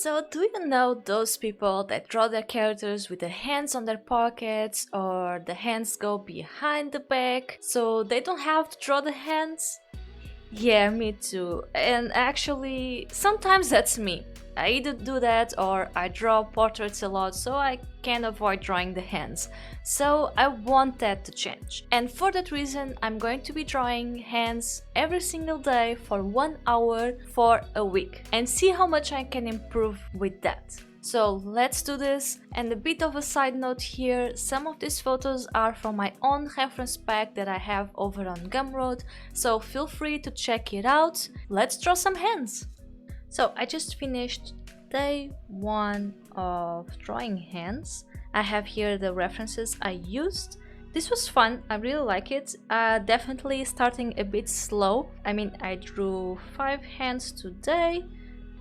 So, do you know those people that draw their characters with the hands on their pockets or the hands go behind the back so they don't have to draw the hands? Yeah, me too. And actually, sometimes that's me. I either do that or I draw portraits a lot so I can avoid drawing the hands. So I want that to change. And for that reason, I'm going to be drawing hands every single day for 1 hour for a week and see how much I can improve with that. So let's do this. And a bit of a side note here, some of these photos are from my own reference pack that I have over on Gumroad, so feel free to check it out. Let's draw some hands! So I just finished day 1 of drawing hands. I have here the references I used. This was fun, I really like it. Definitely starting a bit slow. I mean, I drew 5 hands today,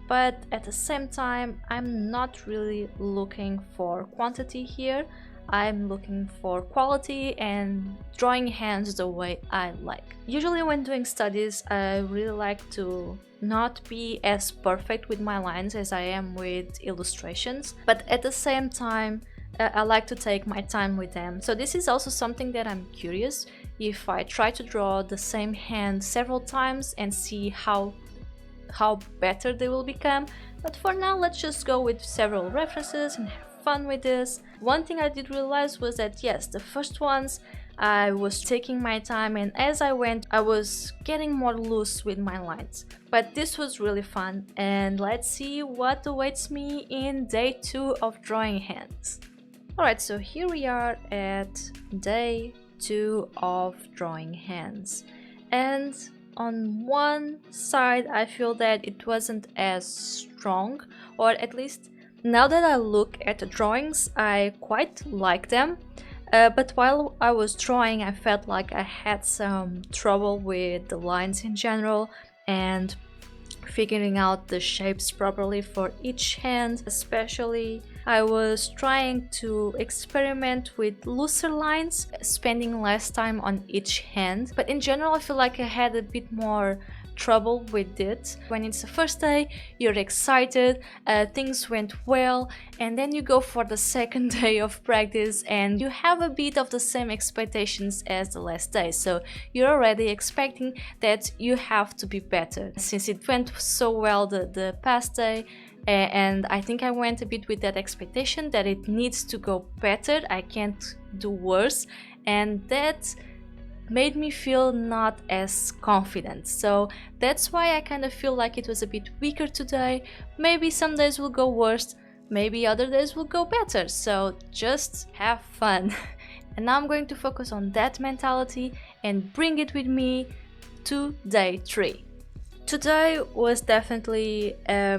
but at the same time I'm not really looking for quantity here. I'm looking for quality and drawing hands the way I like. Usually when doing studies I really like to not be as perfect with my lines as I am with illustrations, but at the same time I like to take my time with them. So this is also something that I'm curious if I try to draw the same hand several times and see how better they will become. But for now, let's just go with several references and have fun with this. One thing I did realize was that yes, the first ones I was taking my time, and as I went I was getting more loose with my lines. But this was really fun, and let's see what awaits me in day 2 of drawing hands. Alright, so here we are at day 2 of drawing hands, and on one side I feel that it wasn't as strong, or at least now that I look at the drawings I quite like them, but while I was drawing I felt like I had some trouble with the lines in general and figuring out the shapes properly for each hand. Especially I was trying to experiment with looser lines, spending less time on each hand, but in general I feel like I had a bit more trouble with it. When it's the first day, you're excited, things went well, and then you go for the second day of practice and you have a bit of the same expectations as the last day, so you're already expecting that you have to be better. Since it went so well the past day, and I think I went a bit with that expectation that it needs to go better, I can't do worse, and that made me feel not as confident. So that's why I kind of feel like it was a bit weaker today. Maybe some days will go worse, maybe other days will go better, so just have fun. And now I'm going to focus on that mentality and bring it with me to day 3. Today was definitely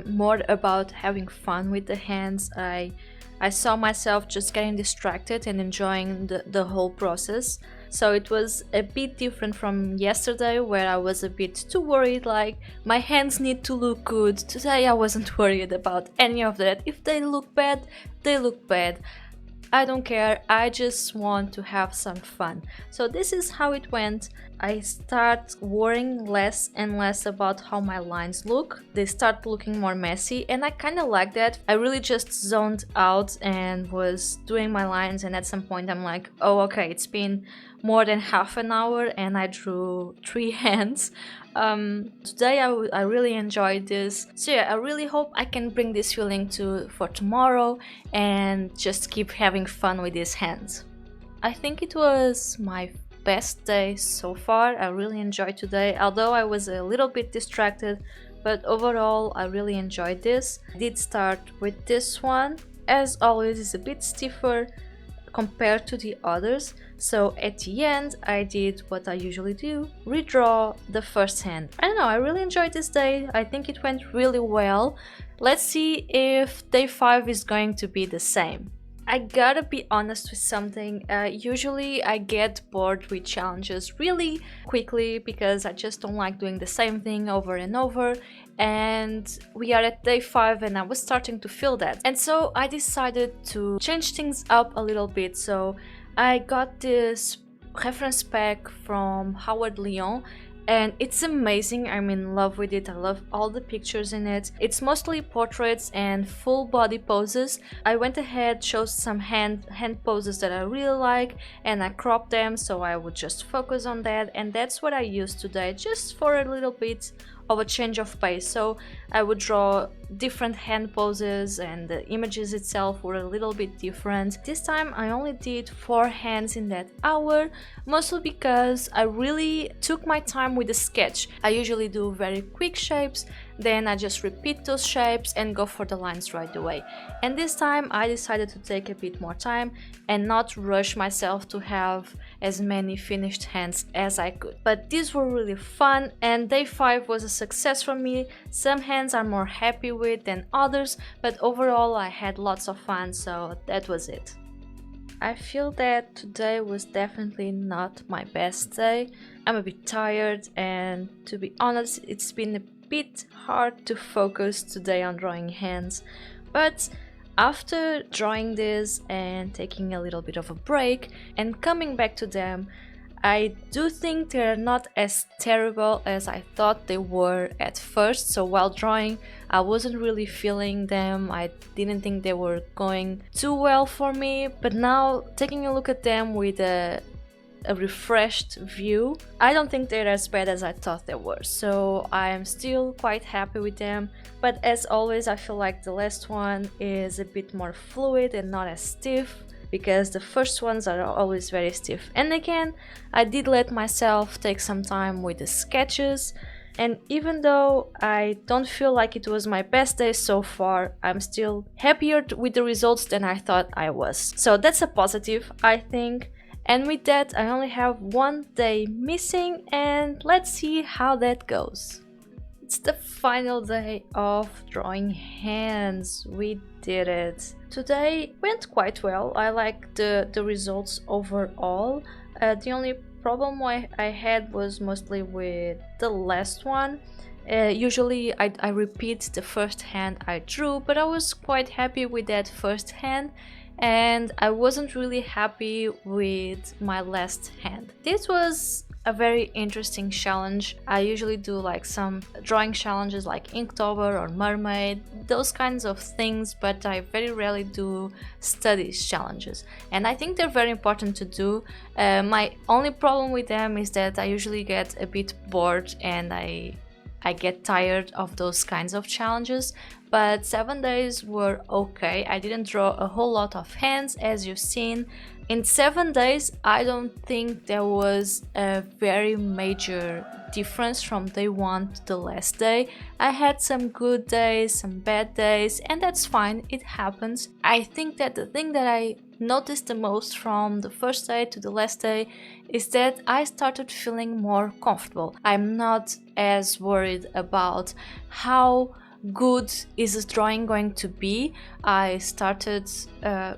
more about having fun with the hands. I saw myself just getting distracted and enjoying the whole process. So it was a bit different from yesterday, where I was a bit too worried, like my hands need to look good. Today I wasn't worried about any of that. If they look bad, they look bad. I don't care, I just want to have some fun. So this is how it went. I start worrying less and less about how my lines look. They start looking more messy, and I kind of like that. I really just zoned out and was doing my lines, and at some point I'm like, oh okay, it's been more than half an hour and I drew 3 hands. Today I really enjoyed this. So yeah, I really hope I can bring this feeling for tomorrow and just keep having fun with these hands. I think it was my best day so far. I really enjoyed today, although I was a little bit distracted, but overall I really enjoyed this. I did start with this one. As always, it's a bit stiffer compared to the others, so at the end I did what I usually do, redraw the first hand. I don't know, I really enjoyed this day. I think it went really well. Let's see if day 5 is going to be the same. I gotta be honest with something, usually I get bored with challenges really quickly because I just don't like doing the same thing over and over, and we are at day 5 and I was starting to feel that. And so I decided to change things up a little bit. So I got this reference pack from Howard Leon and it's amazing. I'm in love with it. I love all the pictures in it. It's mostly portraits and full body poses. I went ahead, chose some hand poses that I really like, and I cropped them so I would just focus on that, and that's what I used today, just for a little bit of a change of pace. So I would draw different hand poses, and the images itself were a little bit different. This time I only did 4 hands in that hour, mostly because I really took my time with the sketch. I usually do very quick shapes, then I just repeat those shapes and go for the lines right away. And this time I decided to take a bit more time and not rush myself to have as many finished hands as I could. But these were really fun, and day 5 was a success for me. Some hands I'm more happy with than others, but overall I had lots of fun, so that was it. I feel that today was definitely not my best day. I'm a bit tired, and to be honest, it's been a bit hard to focus today on drawing hands. But after drawing this and taking a little bit of a break and coming back to them, I do think they're not as terrible as I thought they were at first. So while drawing, I wasn't really feeling them. I didn't think they were going too well for me. But now, taking a look at them with a refreshed view, I don't think they're as bad as I thought they were. So I am still quite happy with them. But as always, I feel like the last one is a bit more fluid and not as stiff, because the first ones are always very stiff. And again, I did let myself take some time with the sketches, and even though I don't feel like it was my best day so far, I'm still happier with the results than I thought I was. So that's a positive, I think. And with that, I only have 1 day missing, and let's see how that goes. It's the final day of drawing hands. We did it. Today went quite well. I like the results overall. The only problem I had was mostly with the last one. Usually I repeat the first hand I drew, but I was quite happy with that first hand, and I wasn't really happy with my last hand. This was a very interesting challenge. I usually do like some drawing challenges like Inktober or Mermaid, those kinds of things, but I very rarely do studies challenges, and I think they're very important to do. My only problem with them is that I usually get a bit bored and I get tired of those kinds of challenges. But 7 days were okay. I didn't draw a whole lot of hands, as you've seen. In 7 days, I don't think there was a very major difference from day 1 to the last day. I had some good days, some bad days, and that's fine, it happens. I think that the thing that I noticed the most from the first day to the last day is that I started feeling more comfortable. I'm not as worried about how good is this drawing going to be. I started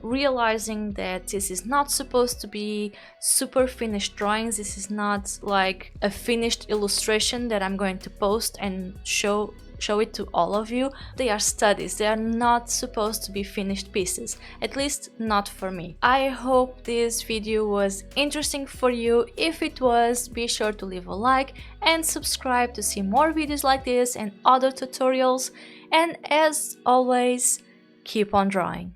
realizing that this is not supposed to be super finished drawings. This is not like a finished illustration that I'm going to post and show it to all of you. They are studies. They are not supposed to be finished pieces, at least not for me. I hope this video was interesting for you. If it was, be sure to leave a like and subscribe to see more videos like this and other tutorials. And as always, keep on drawing.